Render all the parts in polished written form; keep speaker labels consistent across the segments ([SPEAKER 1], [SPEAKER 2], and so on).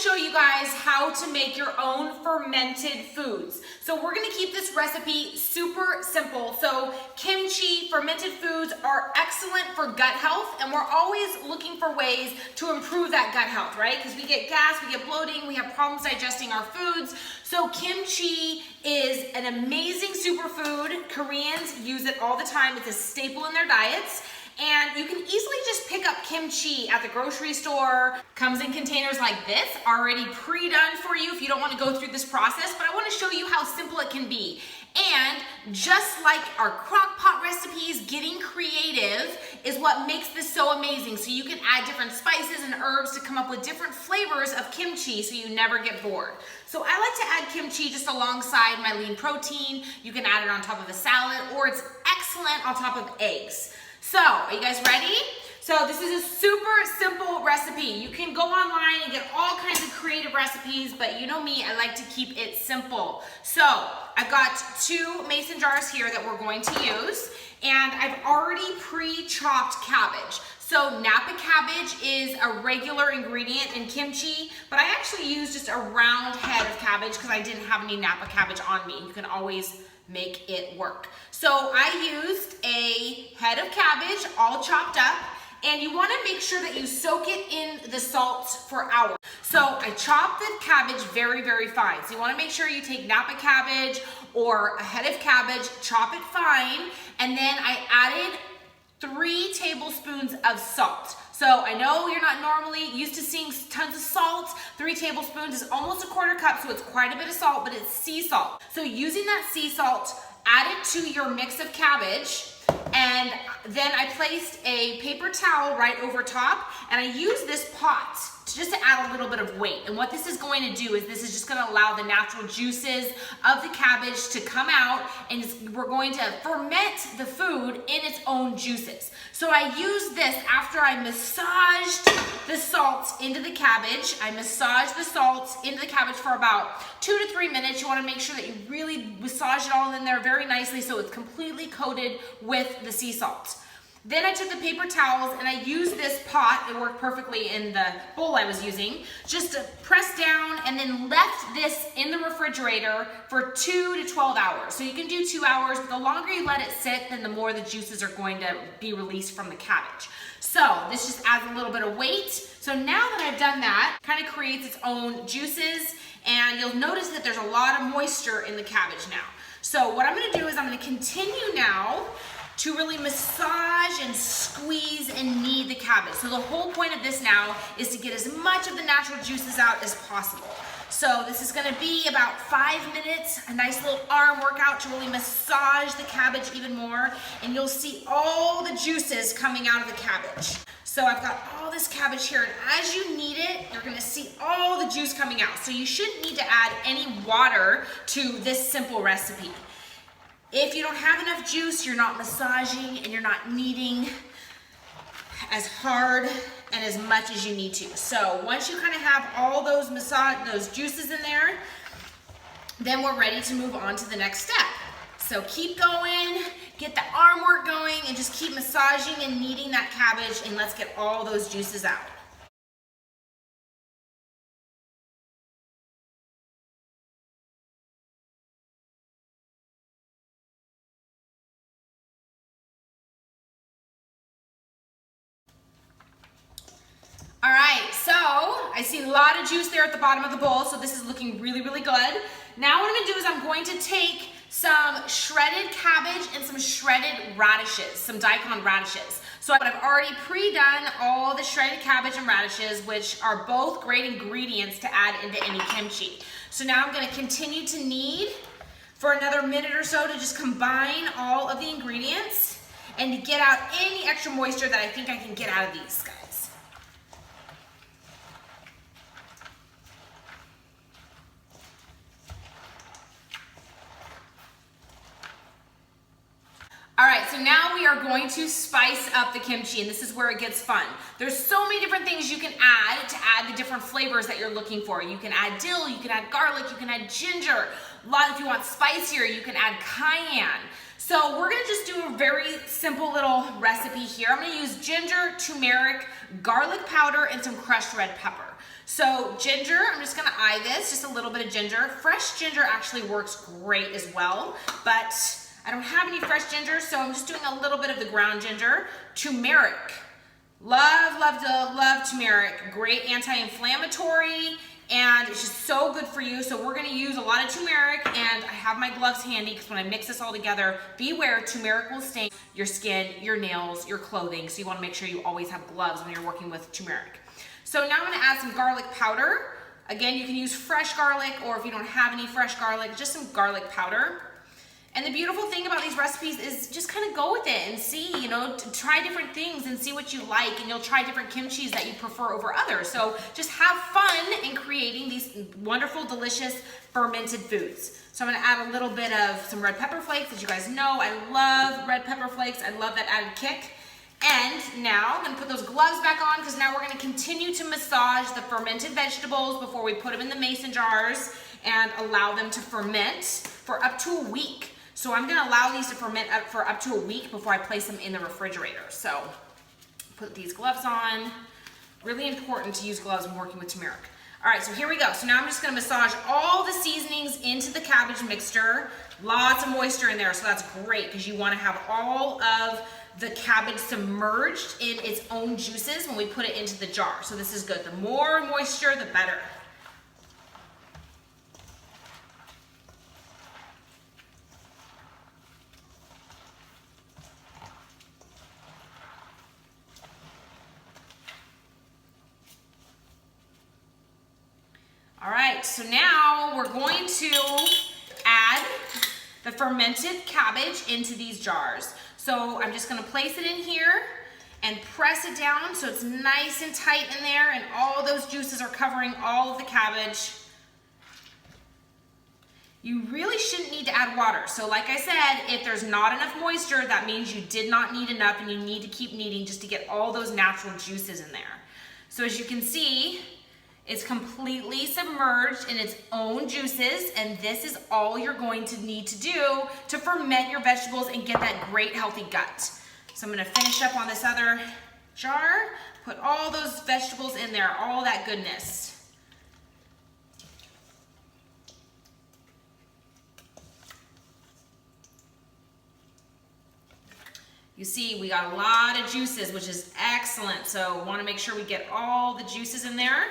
[SPEAKER 1] show you guys how to make your own fermented foods. So we're gonna keep this recipe super simple. So kimchi, fermented foods are excellent for gut health, and we're always looking for ways to improve that gut health, right? Because we get gas, we get bloating, we have problems digesting our foods. So kimchi is an amazing superfood. Koreans use it all the time. It's a staple in their diets. And you can easily just pick up kimchi at the grocery store. Comes in containers like this, already pre-done for you if you don't want to go through this process, but I want to show you how simple it can be. And just like our crock pot recipes, getting creative is what makes this so amazing. So you can add different spices and herbs to come up with different flavors of kimchi so you never get bored. So I like to add kimchi just alongside my lean protein. You can add it on top of a salad, or it's excellent on top of eggs. So, are you guys ready? So this is a super simple recipe. You can go online and get all kinds of creative recipes, but you know me, I like to keep it simple. So I've got 2 mason jars here that we're going to use, and I've already pre-chopped cabbage. So Napa cabbage is a regular ingredient in kimchi, but I actually used just a round head of cabbage because I didn't have any Napa cabbage on me. You can always make it work. So I used a head of cabbage all chopped up, and you want to make sure that you soak it in the salt for hours. So I chopped the cabbage very, very fine. So you want to make sure you take Napa cabbage or a head of cabbage, chop it fine, and then I added 3 tablespoons of salt. So I know you're not normally used to seeing tons of salt. 3 tablespoons is almost a 1/4 cup, so it's quite a bit of salt, but it's sea salt. So using that sea salt, add it to your mix of cabbage, and then I placed a paper towel right over top, and I used this pot just to add a little bit of weight. And what this is going to do is this is just going to allow the natural juices of the cabbage to come out, and we're going to ferment the food in its own juices. So I used this after I massaged the salt into the cabbage. I massaged the salt into the cabbage for about 2 to 3 minutes. You want to make sure that you really massage it all in there very nicely so it's completely coated with the sea salt. Then I took the paper towels and I used this pot, it worked perfectly in the bowl I was using, just to press down and then left this in the refrigerator for 2 to 12 hours. So you can do 2 hours, but the longer you let it sit, then the more the juices are going to be released from the cabbage. So this just adds a little bit of weight. So now that I've done that, it kind of creates its own juices, and you'll notice that there's a lot of moisture in the cabbage now. So what I'm gonna do is I'm gonna continue now to really massage and squeeze and knead the cabbage. So the whole point of this now is to get as much of the natural juices out as possible. So this is gonna be about 5 minutes, a nice little arm workout to really massage the cabbage even more, and you'll see all the juices coming out of the cabbage. So I've got all this cabbage here, and as you knead it, you're gonna see all the juice coming out. So you shouldn't need to add any water to this simple recipe. If you don't have enough juice, you're not massaging and you're not kneading as hard and as much as you need to. So once you kind of have all those juices in there, then we're ready to move on to the next step. So keep going, get the arm work going, and just keep massaging and kneading that cabbage, and let's get all those juices out. All right, so I see a lot of juice there at the bottom of the bowl, so this is looking really, really good. Now what I'm gonna do is I'm going to take some shredded cabbage and some shredded radishes, some daikon radishes. So I've already pre-done all the shredded cabbage and radishes, which are both great ingredients to add into any kimchi. So now I'm gonna continue to knead for another minute or so to just combine all of the ingredients and to get out any extra moisture that I think I can get out of these guys. All right, so now we are going to spice up the kimchi, and this is where it gets fun. There's so many different things you can add to add the different flavors that you're looking for. You can add dill, you can add garlic, you can add ginger. If you want spicier, you can add cayenne. So we're gonna just do a very simple little recipe here. I'm gonna use ginger, turmeric, garlic powder, and some crushed red pepper. So ginger, I'm just gonna eye this, just a little bit of ginger. Fresh ginger actually works great as well, but I don't have any fresh ginger, so I'm just doing a little bit of the ground ginger. Turmeric, love turmeric. Great anti-inflammatory, and it's just so good for you. So we're gonna use a lot of turmeric, and I have my gloves handy because when I mix this all together, beware, turmeric will stain your skin, your nails, your clothing, so you wanna make sure you always have gloves when you're working with turmeric. So now I'm gonna add some garlic powder. Again, you can use fresh garlic, or if you don't have any fresh garlic, just some garlic powder. And the beautiful thing about these recipes is just kind of go with it and see, try different things and see what you like, and you'll try different kimchis that you prefer over others. So just have fun in creating these wonderful, delicious, fermented foods. So I'm gonna add a little bit of some red pepper flakes. As you guys know, I love red pepper flakes. I love that added kick. And now I'm gonna put those gloves back on, because now we're gonna continue to massage the fermented vegetables before we put them in the mason jars and allow them to ferment for up to a week. So I'm gonna allow these to ferment for up to a week before I place them in the refrigerator. So put these gloves on. Really important to use gloves when working with turmeric. All right, so here we go. So now I'm just gonna massage all the seasonings into the cabbage mixture. Lots of moisture in there, so that's great, because you wanna have all of the cabbage submerged in its own juices when we put it into the jar. So this is good. The more moisture, the better. All right, so now we're going to add the fermented cabbage into these jars. So I'm just gonna place it in here and press it down so it's nice and tight in there, and all those juices are covering all of the cabbage. You really shouldn't need to add water. So like I said, if there's not enough moisture, that means you did not knead enough, and you need to keep kneading just to get all those natural juices in there. So as you can see, it's completely submerged in its own juices, and this is all you're going to need to do to ferment your vegetables and get that great healthy gut. So I'm gonna finish up on this other jar, put all those vegetables in there, all that goodness. You see, we got a lot of juices, which is excellent. So wanna make sure we get all the juices in there.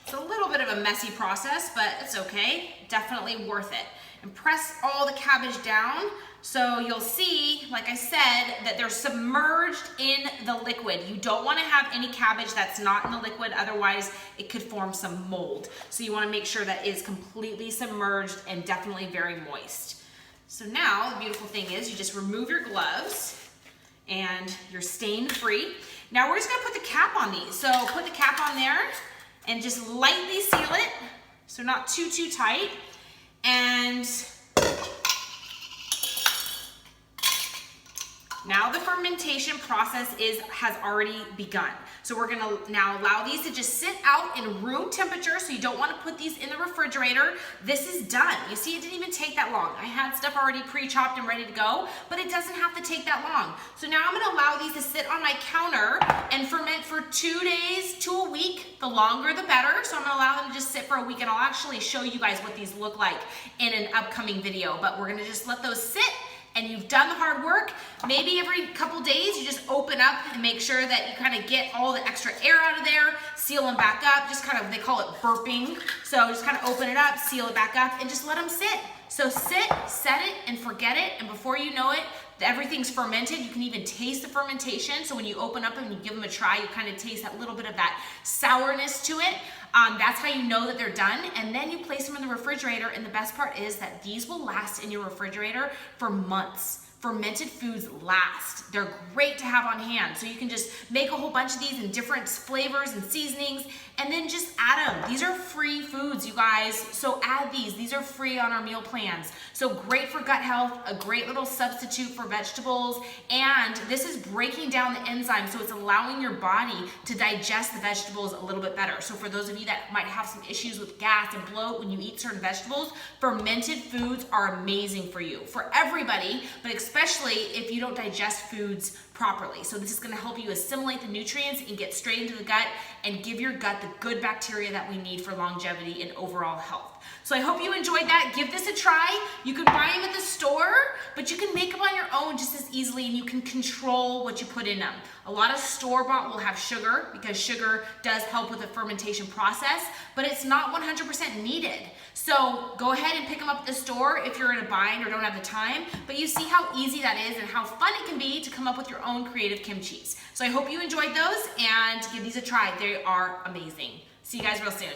[SPEAKER 1] It's a little bit of a messy process, but it's okay. Definitely worth it. And press all the cabbage down, so you'll see, like I said, that they're submerged in the liquid. You don't want to have any cabbage that's not in the liquid, otherwise it could form some mold. So you want to make sure that is completely submerged and definitely very moist. So now the beautiful thing is you just remove your gloves and you're stain free. Now we're just gonna put the cap on these. So put the cap on there and just lightly seal it, so not too tight. And now the fermentation process has already begun. So we're gonna now allow these to just sit out in room temperature, so you don't wanna put these in the refrigerator. This is done. You see, it didn't even take that long. I had stuff already pre-chopped and ready to go, but it doesn't have to take that long. So now I'm gonna allow these to sit on my counter and ferment for 2 days to a week. The longer, the better. So I'm gonna allow them to just sit for a week, and I'll actually show you guys what these look like in an upcoming video, but we're gonna just let those sit. And you've done the hard work. Maybe every couple days you just open up and make sure that you kind of get all the extra air out of there, seal them back up, just kind of, they call it burping. So just kind of open it up, seal it back up, and just let them sit. So sit, set it, and forget it, and before you know it, everything's fermented. You can even taste the fermentation. So when you open up and you give them a try, you kind of taste that little bit of that sourness to it. That's how you know that they're done. And then you place them in the refrigerator. And the best part is that these will last in your refrigerator for months. fermented foods last. They're great to have on hand. So you can just make a whole bunch of these in different flavors and seasonings and then just add them. These are free foods, you guys. So add these. These are free on our meal plans. So great for gut health, a great little substitute for vegetables. And this is breaking down the enzymes. So it's allowing your body to digest the vegetables a little bit better. So for those of you that might have some issues with gas and bloat when you eat certain vegetables, fermented foods are amazing for you. For everybody, but especially if you don't digest foods properly. So this is going to help you assimilate the nutrients and get straight into the gut and give your gut the good bacteria that we need for longevity and overall health. So I hope you enjoyed that. Give this a try. You can buy them at the store, but you can make them on your own just as easily, and you can control what you put in them. A lot of store-bought will have sugar because sugar does help with the fermentation process, but it's not 100% needed. So go ahead and pick them up at the store if you're in a bind or don't have the time, but you see how easy that is and how fun it can be to come up with your own creative kimchis. So I hope you enjoyed those and give these a try. They are amazing. See you guys real soon.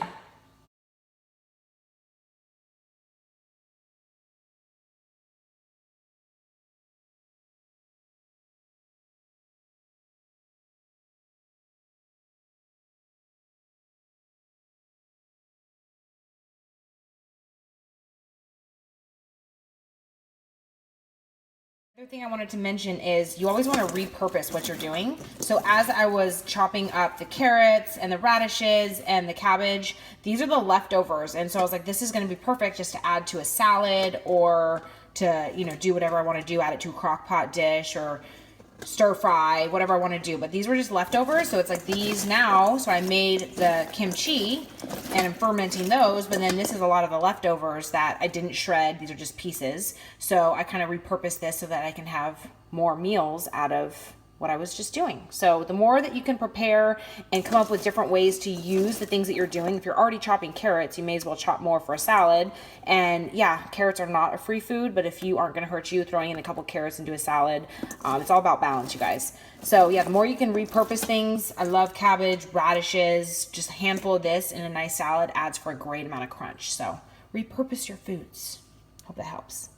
[SPEAKER 1] Other thing I wanted to mention is you always want to repurpose what you're doing. So as I was chopping up the carrots and the radishes and the cabbage, these are the leftovers. And so I was like, this is going to be perfect just to add to a salad or to, you know, do whatever I want to do, add it to a crock pot dish or stir fry, whatever I want to do. But these were just leftovers, so it's like these now. So I made the kimchi and I'm fermenting those, but then this is a lot of the leftovers that I didn't shred. These are just pieces. So I kind of repurposed this so that I can have more meals out of what I was just doing. So the more that you can prepare and come up with different ways to use the things that you're doing. If you're already chopping carrots, you may as well chop more for a salad. And yeah, carrots are not a free food, but if you aren't going to hurt you, throwing in a couple carrots into a salad, it's all about balance, you guys. So yeah, the more you can repurpose things. I love cabbage, radishes, just a handful of this in a nice salad adds for a great amount of crunch. So repurpose your foods. Hope that helps.